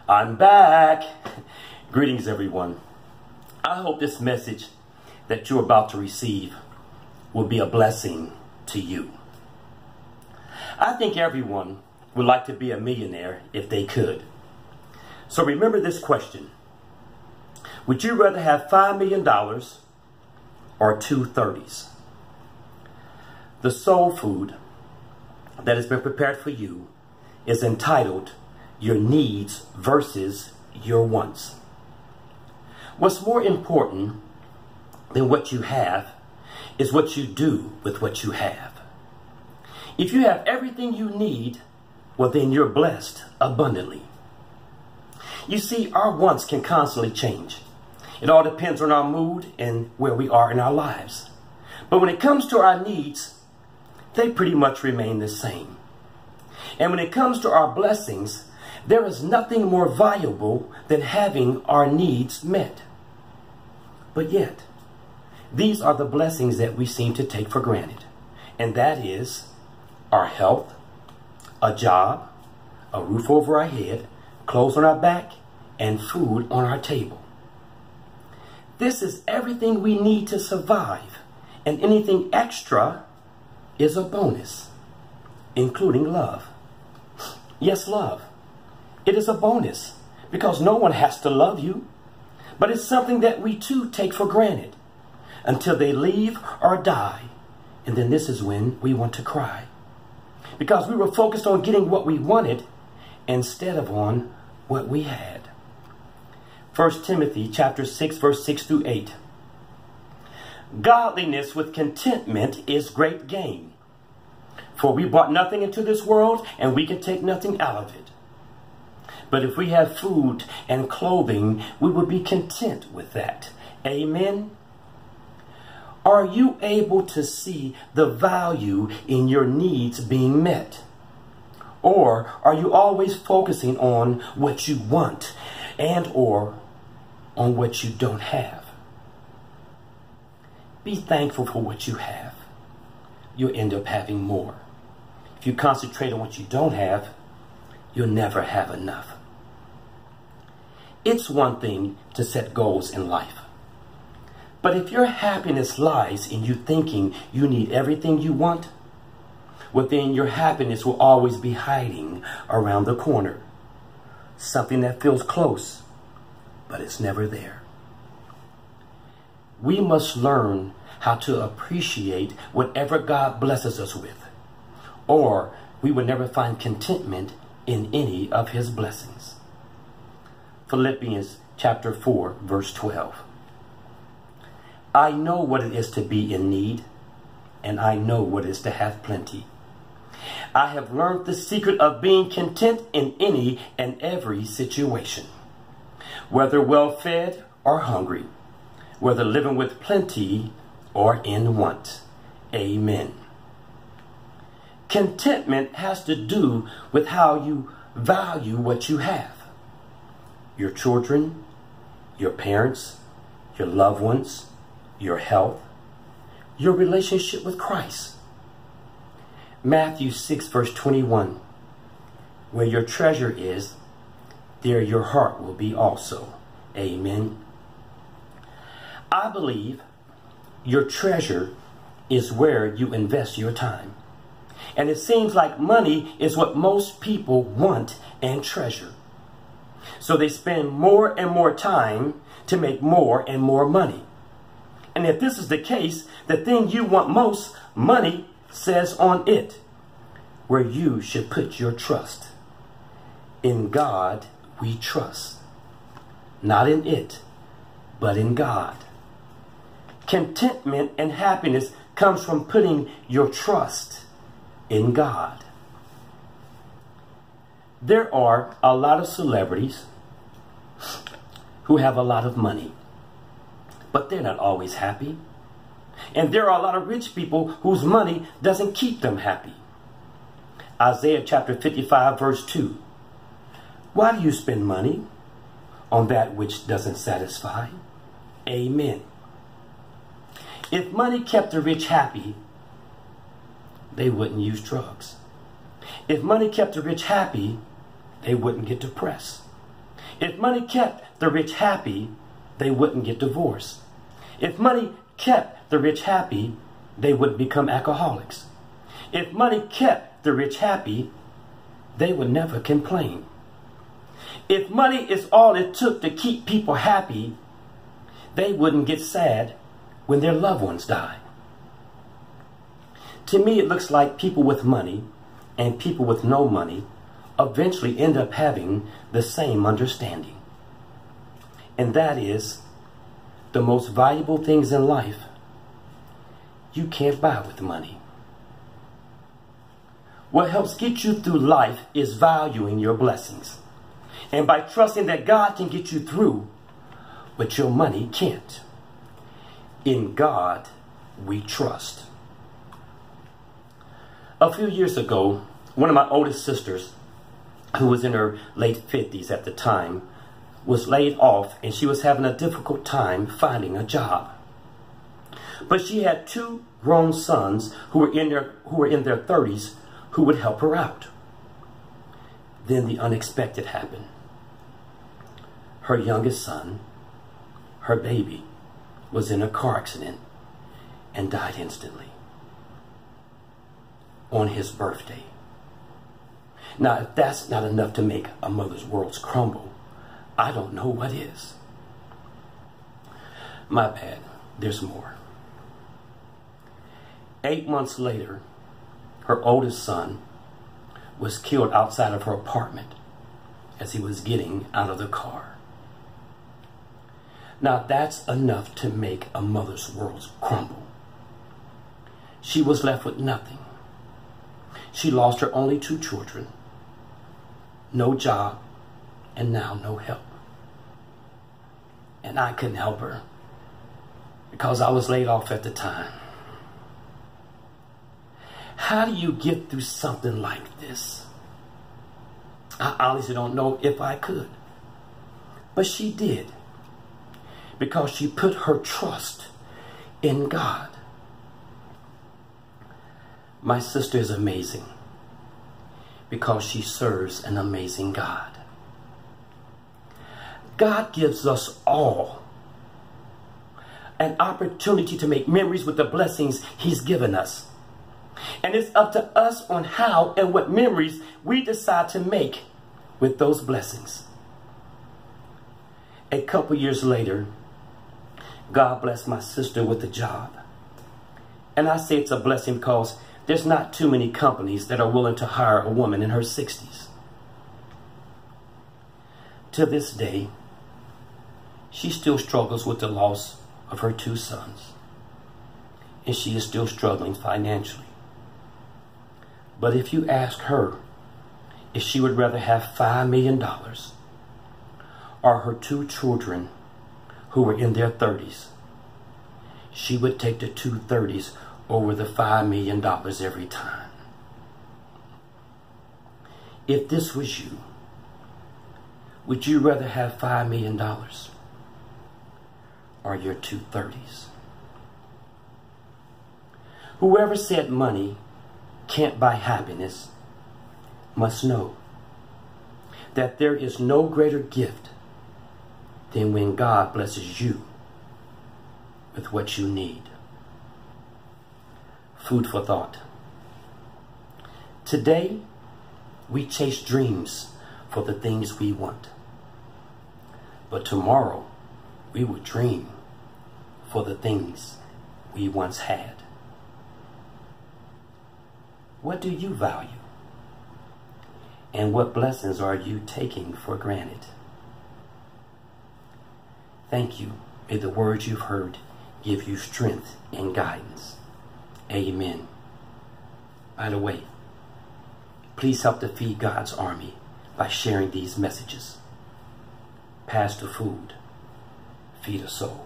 I'm back. Greetings, everyone. I hope this message that you're about to receive will be a blessing to you. I think everyone would like to be a millionaire if they could. So remember this question. Would you rather have $5 million or two 30s? The soul food that has been prepared for you is entitled Your Needs versus Your Wants. What's more important than what you have is what you do with what you have. If you have everything you need, well, then you're blessed abundantly. You see, our wants can constantly change. It all depends on our mood and where we are in our lives. But when it comes to our needs, they pretty much remain the same. And when it comes to our blessings, there is nothing more valuable than having our needs met. But yet, these are the blessings that we seem to take for granted. And that is our health, a job, a roof over our head, clothes on our back, and food on our table. This is everything we need to survive, and anything extra is a bonus, including love. Yes, love. It is a bonus because no one has to love you, but it's something that we too take for granted until they leave or die. And then this is when we want to cry because we were focused on getting what we wanted instead of on what we had. 1 Timothy chapter 6, verse 6 through 8. Godliness with contentment is great gain. For we brought nothing into this world, and we can take nothing out of it. But if we have food and clothing, we will be content with that. Amen. Are you able to see the value in your needs being met? Or are you always focusing on what you want and or on what you don't have? Be thankful for what you have. You'll end up having more. If you concentrate on what you don't have, you'll never have enough. It's one thing to set goals in life. But if your happiness lies in you thinking you need everything you want, well, then your happiness will always be hiding around the corner. Something that feels close, but it's never there. We must learn how to appreciate whatever God blesses us with, or we will never find contentment in any of his blessings. Philippians chapter 4, verse 12. I know what it is to be in need, and I know what it is to have plenty. I have learned the secret of being content in any and every situation, whether well-fed or hungry, whether living with plenty or in want. Amen. Contentment has to do with how you value what you have. Your children, your parents, your loved ones, your health, your relationship with Christ. Matthew 6, verse 21. Where your treasure is, there your heart will be also. Amen. I believe your treasure is where you invest your time. And it seems like money is what most people want and treasure. So they spend more and more time to make more and more money. And if this is the case, the thing you want most, money, says on it where you should put your trust. In God we trust. Not in it, but in God. Contentment and happiness comes from putting your trust in God. There are a lot of celebrities who have a lot of money, but they're not always happy. And there are a lot of rich people whose money doesn't keep them happy. Isaiah chapter 55, verse 2. Why do you spend money on that which doesn't satisfy? Amen. If money kept the rich happy, they wouldn't use drugs. If money kept the rich happy, they wouldn't get depressed. If money kept the rich happy, they wouldn't get divorced. If money kept the rich happy, they would become alcoholics. If money kept the rich happy, they would never complain. If money is all it took to keep people happy, they wouldn't get sad when their loved ones die. To me, it looks like people with money and people with no money eventually end up having the same understanding. And that is, the most valuable things in life you can't buy with money. What helps get you through life is valuing your blessings, and by trusting that God can get you through what your money can't. In God we trust. A few years ago, one of my oldest sisters, who was in her late 50s at the time, was laid off, and she was having a difficult time finding a job. But she had two grown sons who were in their 30s who would help her out. Then the unexpected happened. Her youngest son, her baby, was in a car accident and died instantly on his birthday. Now, if that's not enough to make a mother's world crumble, I don't know what is. My bad, there's more. 8 months later, her oldest son was killed outside of her apartment as he was getting out of the car. Now that's enough to make a mother's world crumble. She was left with nothing. She lost her only 2 children, no job, and now no help. And I couldn't help her because I was laid off at the time. How do you get through something like this? I honestly don't know if I could. But she did, because she put her trust in God. My sister is amazing because she serves an amazing God. God gives us all an opportunity to make memories with the blessings He's given us. And it's up to us on how and what memories we decide to make with those blessings. A couple years later, God blessed my sister with a job. And I say it's a blessing because there's not too many companies that are willing to hire a woman in her 60s. To this day, she still struggles with the loss of her 2 sons. And she is still struggling financially. But if you ask her if she would rather have $5 million or her 2 children who were in their 30s, she would take the 230s over the $5 million every time. If this was you, would you rather have $5 million or your 230s? Whoever said money can't buy happiness must know that there is no greater gift than when God blesses you with what you need. Food for thought. Today, we chase dreams for the things we want. But tomorrow, we will dream for the things we once had. What do you value? And what blessings are you taking for granted? Thank you. May the words you've heard give you strength and guidance. Amen. By the way, please help to feed God's army by sharing these messages. Pass the food. Feed a soul.